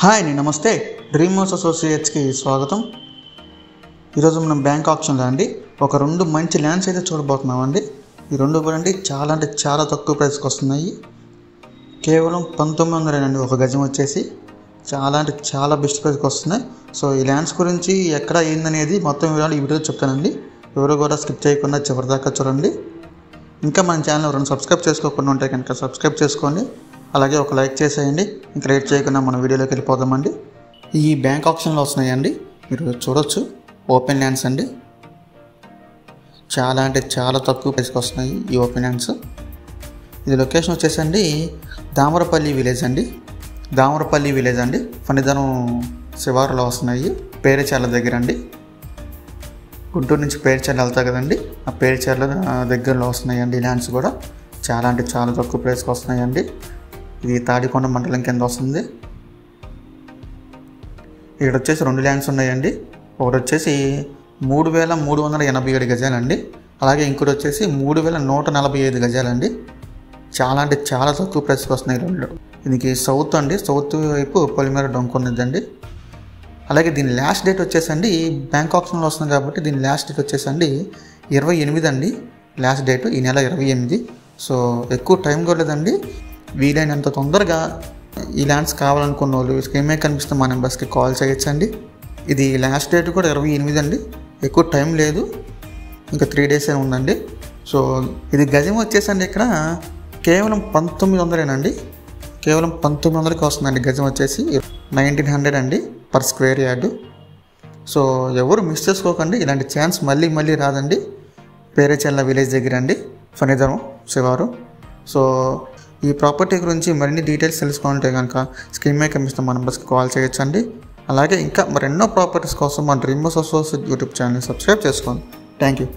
Hi అండి, నమస్తే. Dream house అసోసియేట్స్కి స్వాగతం. ఈరోజు మనం బ్యాంక్ ఆప్షన్లో అండి ఒక రెండు మంచి ల్యాండ్స్ అయితే చూడబోతున్నామండి. ఈ రెండు కూడా అండి చాలా అంటే చాలా తక్కువ ప్రైస్కి వస్తున్నాయి. కేవలం 1900 అండి ఒక గజం వచ్చేసి. చాలా అంటే చాలా బెస్ట్ ప్రైస్కి వస్తున్నాయి. సో ఈ ల్యాండ్స్ గురించి ఎక్కడ ఏందనేది మొత్తం వివరాలు ఈ వీడియోలో చెప్తానండి. ఎవరు కూడా స్కిప్ చేయకుండా చివరిదాకా చూడండి. ఇంకా మన ఛానల్ ఎవరైనా సబ్స్క్రైబ్ చేసుకోకుండా ఉంటే కనుక సబ్స్క్రైబ్ చేసుకోండి. అలాగే ఒక లైక్ చేసేయండి. ఇంకా లేట్ చేయకుండా మన వీడియోలోకి వెళ్ళిపోదామండి. ఈ బ్యాంక్ ఆప్షన్లో వస్తున్నాయండి, మీరు చూడొచ్చు. ఓపెన్ ల్యాండ్స్ అండి, చాలా అంటే చాలా తక్కువ ప్రైస్కి వస్తున్నాయి ఈ ఓపెన్ ల్యాండ్స్. ఇది లొకేషన్ వచ్చేసండి దామరపల్లి విలేజ్ అండి. దామరపల్లి విలేజ్ అండి, ఫణిధరం శివారులో వస్తున్నాయి. పేరుచెర్ల దగ్గర అండి. గుంటూరు నుంచి పేరుచెర్ల వెళ్తా కదండి, ఆ పేరుచెర్ల దగ్గరలో వస్తున్నాయండి ఈ ల్యాండ్స్ కూడా. చాలా అంటే చాలా తక్కువ ప్రైస్కి వస్తున్నాయండి. ఇది తాడికొండ మండలం కింద వస్తుంది. ఇక్కడ వచ్చేసి రెండు ల్యాండ్స్ ఉన్నాయండి. ఒకటి వచ్చేసి 3387 గజాలండి. అలాగే ఇంకోటి వచ్చేసి 3145 గజాలండి. చాలా అంటే చాలా తక్కువ ప్రైస్కి వస్తున్నాయి రెండు. దీనికి సౌత్ అండి, సౌత్ వైపు పొలిమేర డొంక ఉన్నదండి. అలాగే దీని లాస్ట్ డేట్ వచ్చేసండి బ్యాంక్ ఆప్షన్లో వస్తుంది కాబట్టి దీని లాస్ట్ డేట్ వచ్చేసండి 28 అండి. లాస్ట్ డేట్ ఈ నెల 28. సో ఎక్కువ టైం కూడా లేదండి. వీలైనంత తొందరగా ఈ ల్యాండ్స్ కావాలనుకున్న వాళ్ళు స్క్రీన్ మీద కనిపిస్తే మా నెంబర్స్కి కాల్ చేయొచ్చండి. ఇది లాస్ట్ డేట్ కూడా 28 అండి. ఎక్కువ టైం లేదు, ఇంకా 3 days ఉందండి. సో ఇది గజం వచ్చేసండి ఇక్కడ కేవలం 1900 కేవలం 1900కి వస్తుందండి గజం వచ్చేసి. 1900 అండి పర్ స్క్వేర్ యార్డు. సో ఎవరు మిస్ చేసుకోకండి, ఇలాంటి ఛాన్స్ మళ్ళీ మళ్ళీ రాదండి. పేరుచెర్ల విలేజ్ దగ్గర అండి, ఫణిధరం శివారు. సో ఈ ప్రాపర్టీ గురించి మరిన్ని డీటెయిల్స్ తెలుసుకోవాలంటే కనుక స్క్రీన్ మీద కనిపిస్తున్న మా నెంబర్స్కి కాల్ చేయొచ్చండి. అలాగే ఇంకా మరెన్నో ప్రాపర్టీస్ కోసం మా డ్రీమ్ హౌస్ అసోసియేట్స్ యూట్యూబ్ ఛానల్ని సబ్స్క్రైబ్ చేసుకోండి. Thank you.